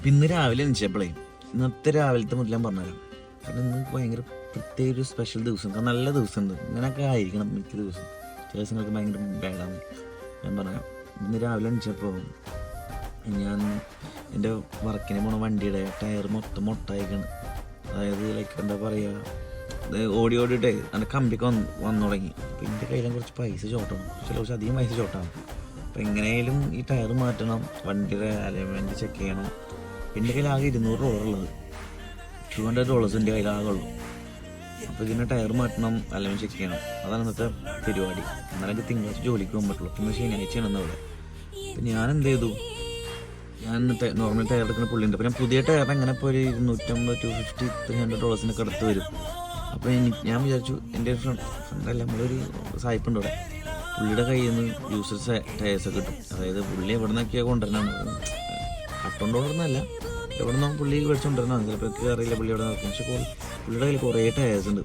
ഇന്ന് രാവിലെ എണിച്ചപ്പോഴേ ഇന്നത്തെ രാവിലത്തെ മുതൽ ഞാൻ പറഞ്ഞുതരാം. കാരണം ഇന്ന് ഭയങ്കര പ്രത്യേക ഒരു സ്പെഷ്യൽ ദിവസം, നല്ല ദിവസമുണ്ട്. ഇങ്ങനെയൊക്കെ ആയിരിക്കണം മിക്ക ദിവസം. ചില ദിവസങ്ങൾക്ക് ഭയങ്കര ബാഡാണ്. ഞാൻ പറഞ്ഞുതരാം. ഇന്ന് രാവിലെ എണിച്ചപ്പോൾ ഞാൻ എൻ്റെ വർക്കിന് പോണ വണ്ടിയുടെ ടയർ മൊത്തം മൊട്ടായിക്കാണ്. അതായത് ലൈക്ക് എന്താ പറയുക, ഓടിയിട്ടേ എൻ്റെ കമ്പിയൊക്കെ വന്നു തുടങ്ങി. അപ്പോൾ എൻ്റെ കയ്യിലും കുറച്ച് പൈസ ചോട്ടണം, കുറച്ച് അധികം പൈസ ചോട്ടാണ്. അപ്പോൾ എങ്ങനെയായാലും ഈ ടയർ മാറ്റണം, വണ്ടിയുടെ അലൈൻമെൻറ്റ് ചെക്ക് ചെയ്യണം. എൻ്റെ കയ്യിൽ ആകെ $200 ഉള്ളത്, $200 എൻ്റെ കയ്യിൽ ആകെ ഉള്ളൂ. അപ്പോൾ ഇതിൻ്റെ ടയർ മാറ്റണം, അലൈൻമെൻറ്റ് ചെക്ക് ചെയ്യണം. അതാണ് ഇന്നത്തെ പരിപാടി. എന്നാലും തിങ്കളാഴ്ച ജോലിക്ക് പോകാൻ പറ്റുള്ളൂ. പിന്നെ ശനിയാഴ്ചയാണ് അവിടെ. അപ്പം ഞാൻ എന്ത് ചെയ്തു, ഞാൻ നോർമൽ ടയർ എടുക്കുന്ന പുള്ളിയുണ്ട്. അപ്പോൾ ഞാൻ പുതിയ ടയർ എങ്ങനെ ഇപ്പോൾ ഒരു $250, $250, $300 അടുത്ത് വരും. അപ്പോൾ ഞാൻ വിചാരിച്ചു, എൻ്റെ ഫ്രണ്ടല്ല, നമ്മളൊരു സായിപ്പുണ്ട് അവിടെ, പുള്ളിയുടെ കയ്യിൽ നിന്ന് യൂസേഴ്സ് ടയേഴ്സൊക്കെ കിട്ടും. അതായത് പുള്ളി എവിടെ നിന്നൊക്കെയാണ് കൊണ്ടുവരണതാണ്, $100 എവിടെ നിന്നോ പുള്ളി മേടിച്ചുകൊണ്ടിരുന്നതാണ്. ചിലപ്പോൾ എനിക്ക് അറിയില്ല പുള്ളി എവിടെ നടക്കും. പക്ഷേ പുള്ളിയുടെ കയ്യിൽ കുറേ ടയേഴ്സ് ഉണ്ട്.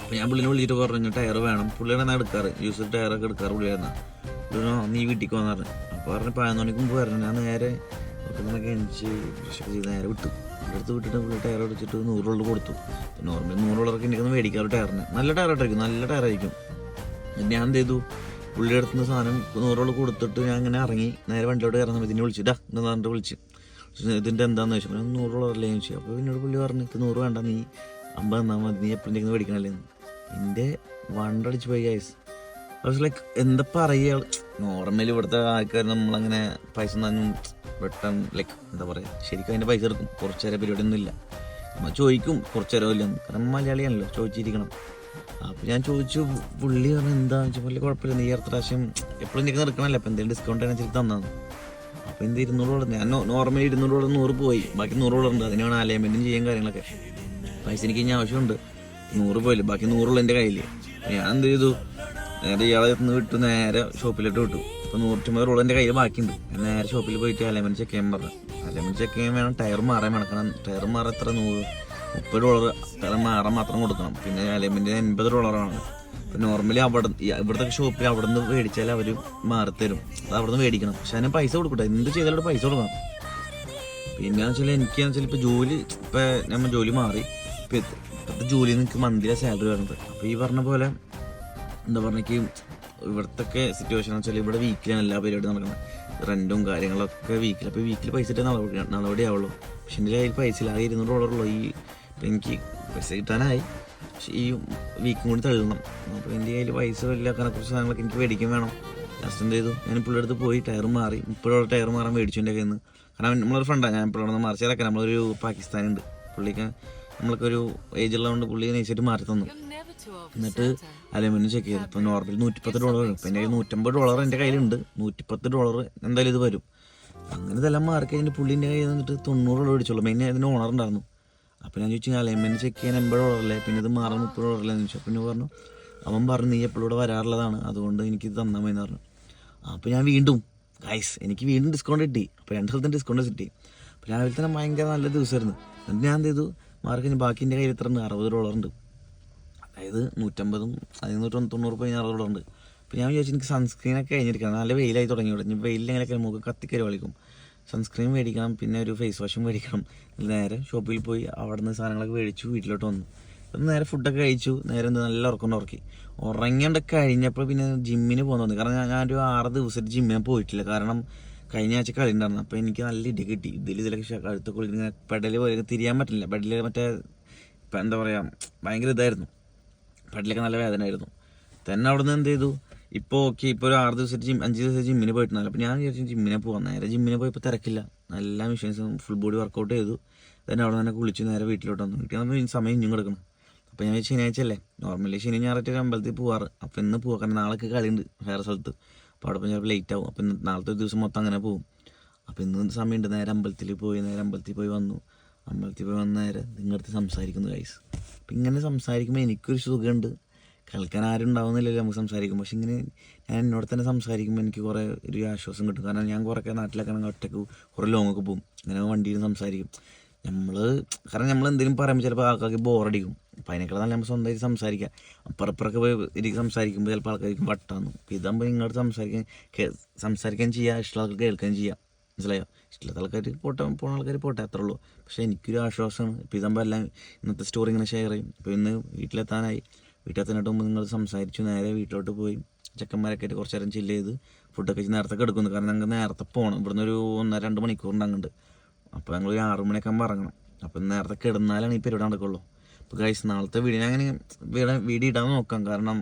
അപ്പോൾ ഞാൻ പുള്ളിനെ വിളിച്ചിട്ട് പറഞ്ഞു ടയർ വേണം. പുള്ളിയുടെ എന്നാൽ എടുക്കാറ്, യൂസർ ടയറൊക്കെ എടുക്കാറ് പുള്ളിയായിരുന്ന. പുള്ളി നീ വീട്ടിൽ വന്നു പറഞ്ഞു. അപ്പോൾ പറഞ്ഞ് 11 മണിക്ക് മുമ്പ് വരണം. ഞാൻ നേരെ ഒക്കെ എണിച്ച് ബ്രഷൊക്കെ ചെയ്ത് നേരെ വിട്ടു. പുള്ളിയെടുത്ത് വിട്ടിട്ട് പുള്ളി ടയർ അടിച്ചിട്ട് $100 കൊടുത്തു. നോർമലി $100 എനിക്കൊന്ന് മേടിക്കാറ് ടയറിന്. നല്ല ടയറായിട്ടായിരിക്കും, നല്ല ടയറായിരിക്കും. ഞാൻ എന്ത് ചെയ്തു, പുള്ളിയുടെ അടുത്ത് നിന്ന് സാധനം $100 കൊടുത്തിട്ട് ഞാൻ ഇങ്ങനെ ഇറങ്ങി നേരെ വണ്ടിയോട് കയറുന്ന സമയത്ത് ഇതിനെ വിളിച്ചിട്ടാ എന്ന് പറഞ്ഞിട്ട് വിളിച്ച് ഇതിൻ്റെ എന്താണെന്ന് ചോദിച്ചു. ഞാൻ $100 ചോദിച്ചു. അപ്പോൾ പിന്നീട് പുള്ളി പറഞ്ഞു എനിക്ക് 100 വേണ്ട, നീ 50 തന്നാൽ മതി, നീ എപ്പോഴെങ്കിലും മേടിക്കണല്ലേ. എൻ്റെ വണ്ടടിച്ച് പോയി ഗൈസ്. ലൈക്ക് എന്താ പറയുക, നോർമലി ഇവിടുത്തെ ആൾക്കാർ നമ്മളങ്ങനെ പൈസ ഒന്നും പെട്ടെന്ന് ലൈക്ക് എന്താ പറയുക, ശരിക്കും അതിൻ്റെ പൈസ എടുക്കും. കുറച്ച് നേരം പരിപാടിയൊന്നും ഇല്ല, നമ്മൾ ചോദിക്കും കുറച്ച് നേരം ഇല്ലെന്ന്. കാരണം മലയാളിയാണല്ലോ, ചോദിച്ചിരിക്കണം. അപ്പോൾ ഞാൻ ചോദിച്ചു, പുള്ളി പറഞ്ഞു എന്താണെന്ന് വെച്ചാൽ പുള്ളി കുഴപ്പമില്ല, നീ അടുത്ത പ്രാവശ്യം എപ്പോഴും എനിക്ക് എടുക്കണമല്ലോ, അപ്പോൾ എന്തെങ്കിലും ഡിസ്കൗണ്ട് അനുസരിച്ച് തന്നാണ്. അപ്പോൾ എന്ത് $200, ഞാൻ നോർമലി $200 100 പോയി, ബാക്കി $100 ഉണ്ട്. അതിനാണ് അലൈൻമെൻറ്റും ചെയ്യാൻ കാര്യങ്ങളൊക്കെ. പൈസ എനിക്ക് ഇനി ആവശ്യമുണ്ട്. 100 പോയില്ല, ബാക്കി 100 എൻ്റെ കയ്യിൽ. ഞാൻ എന്ത് ചെയ്തു, നേരെ ഇയാളെ നിന്ന് വിട്ടു, നേരെ ഷോപ്പിലോട്ട് വിട്ടു. അപ്പോൾ $150 എൻ്റെ കയ്യിൽ ബാക്കിയുണ്ട്. ഞാൻ നേരെ ഷോപ്പിൽ പോയിട്ട് അലൈൻമെൻറ്റ് ചെക്ക് ചെയ്യാൻ പറഞ്ഞു. അലൈൻമെൻറ്റ് ചെക്ക് ചെയ്യാൻ വേണം, ടയർ മാറാൻ വേണം. കാരണം ടയർ മാറാൻ എത്ര $30 ടയർ മാറാൻ മാത്രം കൊടുക്കണം. പിന്നെ അലൈൻമെൻറ്റിന് $80 ആണ്. അപ്പോൾ നോർമലി ഇവിടുത്തെ ഷോപ്പിൽ അവിടെ നിന്ന് മേടിച്ചാൽ അവർ മാറിത്തരും. അത് അവിടെ നിന്ന് മേടിക്കണം. പക്ഷെ അതിന് പൈസ കൊടുക്കട്ടെ, എന്ത് ചെയ്താലും പൈസ കൊടുക്കണം. പിന്നെയെന്ന് വെച്ചാൽ എനിക്കെന്ന് വെച്ചാൽ ഇപ്പോൾ ജോലി, ഇപ്പോൾ നമ്മൾ ജോലി മാറി, ഇപ്പോഴത്തെ ജോലിയിൽ നിന്ന് എനിക്ക് മന്ത്ലി സാലറി വരുന്നത്. അപ്പോൾ ഈ പറഞ്ഞ പോലെ എന്താ പറഞ്ഞെങ്കിൽ ഇവിടുത്തെ സിറ്റുവേഷൻ എന്ന് വെച്ചാൽ ഇവിടെ വീക്കിലാണ് എല്ലാ പരിപാടിയും നടക്കുന്നത്. റെൻറ്റും കാര്യങ്ങളൊക്കെ വീക്കിൽ. അപ്പോൾ വീക്കിൽ പൈസ ഇട്ടേ നടപടിയാവുള്ളൂ. പക്ഷെ എൻ്റെ കയ്യിൽ പൈസ ഇല്ല, ആകെ $200 ഉള്ളൂ. ഇപ്പം എനിക്ക് പൈസ കിട്ടാനായി, പക്ഷേ ഈ വീക്കും കൂടി തള്ളണം. അപ്പോൾ എൻ്റെ കയ്യിൽ പൈസ ഇല്ല, കാരണം കുറച്ച് സാധനങ്ങളൊക്കെ എനിക്ക് മേടിക്കാൻ വേണം. ലാസ്റ്റ് എന്ത് ചെയ്തു, ഞാൻ പുള്ളിയുടെ അടുത്ത് പോയി ടയർ മാറി. $30 ടയർ മാറാൻ മേടിച്ചു എൻ്റെ കയ്യിൽ നിന്ന്. കാരണം നമ്മളൊരു ഫ്രണ്ടാണ്, ഞാൻ ഇപ്പോൾ അവിടെ മറിച്ചതൊക്കെ നമ്മളൊരു പാകിസ്ഥാനുണ്ട്, പുള്ളിക്ക് നമ്മൾക്കൊരു ഏജ് ഉള്ളതുകൊണ്ട് പുള്ളി നൈസായിട്ട് മാറി തന്നു. എന്നിട്ട് അലൈൻമെൻറ്റ് ചെക്ക് ചെയ്തു. ഇപ്പോൾ നോർമലി $110 വരും. ഇപ്പോൾ എൻ്റെ കയ്യിൽ $150 എൻ്റെ കയ്യിലുണ്ട്. $110 എന്തായാലും ഇത് വരും. അങ്ങനെ ഇതെല്ലാം മാറി കഴിഞ്ഞിട്ട് പുള്ളിൻ്റെ കയ്യിൽ നിന്നിട്ട് $90 മേടിച്ചോളൂ. മെയിൻ അതിന് ഓണർ ഉണ്ടായിരുന്നു. അപ്പോൾ ഞാൻ ചോദിച്ചു അലൈൻമെൻറ്റ് ചെക്ക് ചെയ്യാൻ $80 പിന്നെ ഇത് മാറാൻ $30 എന്ന് ചോദിച്ചു. പിന്നെ പറഞ്ഞു, അവൻ പറഞ്ഞു നീ എപ്പോഴും ഇവിടെ വരാറുള്ളതാണ്, അതുകൊണ്ട് എനിക്കിത് തന്നാൽ മതി എന്ന് പറഞ്ഞു. അപ്പോൾ ഞാൻ വീണ്ടും എനിക്ക് വീണ്ടും ഡിസ്കൗണ്ട് കിട്ടി. അപ്പോൾ 2 സ്ഥലത്തും ഡിസ്കൗണ്ട് കിട്ടി. അപ്പോൾ രാവിലെ തന്നെ ഭയങ്കര നല്ല ദിവസമായിരുന്നു. എന്നിട്ട് ഞാൻ എന്ത് ചെയ്തു, മാർക്കിന് ബാക്കി എൻ്റെ കയ്യിൽ എത്ര ഉണ്ട്, $60 ഉണ്ട്. അതായത് 150 $190 $60 ഉണ്ട്. അപ്പോൾ ഞാൻ വിചാരിച്ചു എനിക്ക് സൺസ്ക്രീനൊക്കെ കഴിഞ്ഞിരിക്കണം, നല്ല വെയിലായി തുടങ്ങി. ഇവിടെ ഇനി വെയിലിൽ എങ്ങനെയൊക്കെ മുഖം കത്തിക്കരി കളിക്കും. സൺസ്ക്രീൻ മേടിക്കണം, പിന്നെ ഒരു ഫേസ് വാഷും മേടിക്കണം. നേരെ ഷോപ്പിൽ പോയി അവിടെ നിന്ന് സാധനങ്ങളൊക്കെ മേടിച്ചു വീട്ടിലോട്ട് വന്നു. അപ്പം നേരെ ഫുഡൊക്കെ കഴിച്ചു. നേരെ നല്ല ഉറക്കി ഉറങ്ങിയോണ്ട് കഴിഞ്ഞപ്പോൾ പിന്നെ ജിമ്മിന് പോകാൻ തോന്നി. കാരണം ഞാനൊരു 6 ദിവസമായിട്ട് ജിമ്മിന് പോയിട്ടില്ല. കാരണം കഴിഞ്ഞ ആഴ്ച കളി ഉണ്ടായിരുന്നു. അപ്പോൾ എനിക്ക് നല്ല ഇടി കിട്ടി. ഇതിലൊക്കെ കഴുത്ത കുളിക്കുന്ന പെടല് പോലെ തിരിയാൻ പറ്റില്ല. പെടല് മറ്റേ ഇപ്പം എന്താ പറയുക, ഭയങ്കര ഇതായിരുന്നു. പെടലൊക്കെ നല്ല വേദനയായിരുന്നു. തന്നെ അവിടെ നിന്ന് എന്ത് ചെയ്തു, ഇപ്പോൾ ഓക്കെ, ഇപ്പോൾ ഒരു 6 ദിവസമായിട്ട് 5 ദിവസമായിട്ട് ജിമ്മിന് പോയിട്ടുണ്ടല്ലോ. അപ്പോൾ ഞാൻ വിചാരിച്ചു ജിമ്മിനെ പോകാം. നേരെ ജിമ്മിനെ പോയപ്പോൾ തിരക്കില്ല, എല്ലാ മെഷീൻസും ഫുൾ ബോഡി വർക്കൗട്ട് ചെയ്തു. തന്നെ അവിടെ തന്നെ കുളിച്ച് നേരെ വീട്ടിലോട്ട് വന്നു. വീട്ടിൽ വന്നപ്പോൾ സമയം ഇഞ്ഞും കിടക്കണം. അപ്പോൾ ഞാൻ ശനിയാഴ്ച അല്ലേ, നോർമലി ശനി ഞായറാഴ്ച അമ്പലത്തിൽ പോവാറ്. അപ്പോൾ ഇന്ന് പോകാം, കാരണം നാളേക്ക് കളിയുണ്ട് വേറെ സ്ഥലത്ത്. അപ്പോൾ അവിടെ പോയി ചിലപ്പോൾ ലേറ്റ് ആവും. അപ്പോൾ ഇന്ന് നാളത്തെ ദിവസം മൊത്തം അങ്ങനെ പോകും. അപ്പോൾ ഇന്ന് സമയമുണ്ട്. നേരെ അമ്പലത്തിൽ പോയി വന്നു. അമ്പലത്തിൽ പോയി വന്ന് നേരെ നിങ്ങളടുത്ത് സംസാരിക്കുന്നു ഗൈസ്. അപ്പം ഇങ്ങനെ സംസാരിക്കുമ്പോൾ എനിക്കൊരു സുഖമുണ്ട്. കേൾക്കാൻ ആരും ഉണ്ടാവുന്നില്ലല്ലോ നമുക്ക് സംസാരിക്കും. പക്ഷെ ഇങ്ങനെ ഞാൻ എന്നോട് തന്നെ സംസാരിക്കുമ്പോൾ എനിക്ക് കുറേ ഒരു ആശ്വാസം കിട്ടും. കാരണം ഞാൻ കുറേ നാട്ടിലൊക്കെ ആണെങ്കിൽ ഒറ്റയ്ക്ക് കുറേ ലോങ്ങൊക്കെ പോകും. ഇങ്ങനെ വണ്ടിയിൽ സംസാരിക്കും കാരണം നമ്മൾ എന്തെങ്കിലും പറയുമ്പോൾ ചിലപ്പോൾ ആൾക്കാർക്ക് ബോറടിക്കും. അപ്പം അതിനേക്കാൾ നല്ല നമ്മൾ സ്വന്തമായിട്ട് സംസാരിക്കുക. അപ്പുറപ്പുറമൊക്കെ പോയി എനിക്ക് സംസാരിക്കുമ്പോൾ ചിലപ്പോൾ ആൾക്കാർക്ക് വട്ടാന്നു. അപ്പോൾ ഇതാകുമ്പോൾ നിങ്ങളോട് സംസാരിക്കാൻ ചെയ്യുക, ഇഷ്ടമുള്ള ആൾക്ക് കേൾക്കുകയും ചെയ്യാം. മനസ്സിലായോ? ഇഷ്ടമില്ലാത്ത ആൾക്കാർ പോണ ആൾക്കാർ പോട്ടെ, അത്രേ ഉള്ളൂ. പക്ഷേ എനിക്കൊരു ആശ്വാസമാണ്. ഇപ്പോൾ ഇതാകുമ്പോൾ എല്ലാം ഇന്നത്തെ സ്റ്റോറി ഇങ്ങനെ ഷെയർ ചെയ്യും. ഇപ്പോൾ ഇന്ന് വീട്ടിലെത്താനായി. വീട്ടിലെത്താനായിട്ട് മുമ്പ് നിങ്ങൾ സംസാരിച്ചു, നേരെ വീട്ടിലോട്ട് പോയി ചെക്കന്മാരൊക്കെ ആയിട്ട് കുറച്ച് നേരം ചില്ല് ചെയ്ത് ഫുഡൊക്കെ കഴിച്ച് നേരത്തെ കിടക്കുന്നു. കാരണം ഞങ്ങൾക്ക് നേരത്തെ പോകണം. ഇവിടുന്ന് ഒരു 1-2 മണിക്കൂറിൻ്റെ അങ്ങോട്ട്. അപ്പോൾ ഞങ്ങൾ ഒരു 6 മണിയൊക്കെ ആകുമ്പോൾ ഇറങ്ങണം. അപ്പം നേരത്തെ കിടന്നാലാണ് ഈ പരിപാടി നടക്കുള്ളൂ. അപ്പോൾ ഗൈസ്, നാളത്തെ വീഡിയോ ഞാൻ അങ്ങനെ വീഡിയോ ഇടാൻ നോക്കാം. കാരണം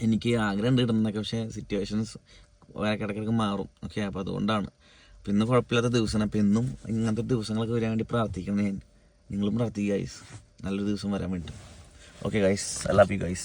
എനിക്ക് ആഗ്രഹം ഇടുന്നതൊക്കെ, പക്ഷേ സിറ്റുവേഷൻസ് ഇടയ്ക്കിടയ്ക്ക് മാറും. ഓക്കെ, അപ്പോൾ അതുകൊണ്ടാണ്. അപ്പോൾ ഇന്ന് കുഴപ്പമില്ലാത്ത ദിവസമാണ്. അപ്പോൾ ഇന്നും ഇങ്ങനത്തെ ദിവസങ്ങളൊക്കെ വരാൻ വേണ്ടി പ്രാർത്ഥിക്കണം. നിങ്ങളും പ്രാർത്ഥിക്കുക ഗൈസ്, നല്ലൊരു ദിവസം വരാൻ വേണ്ടി. Okay guys, I love you guys.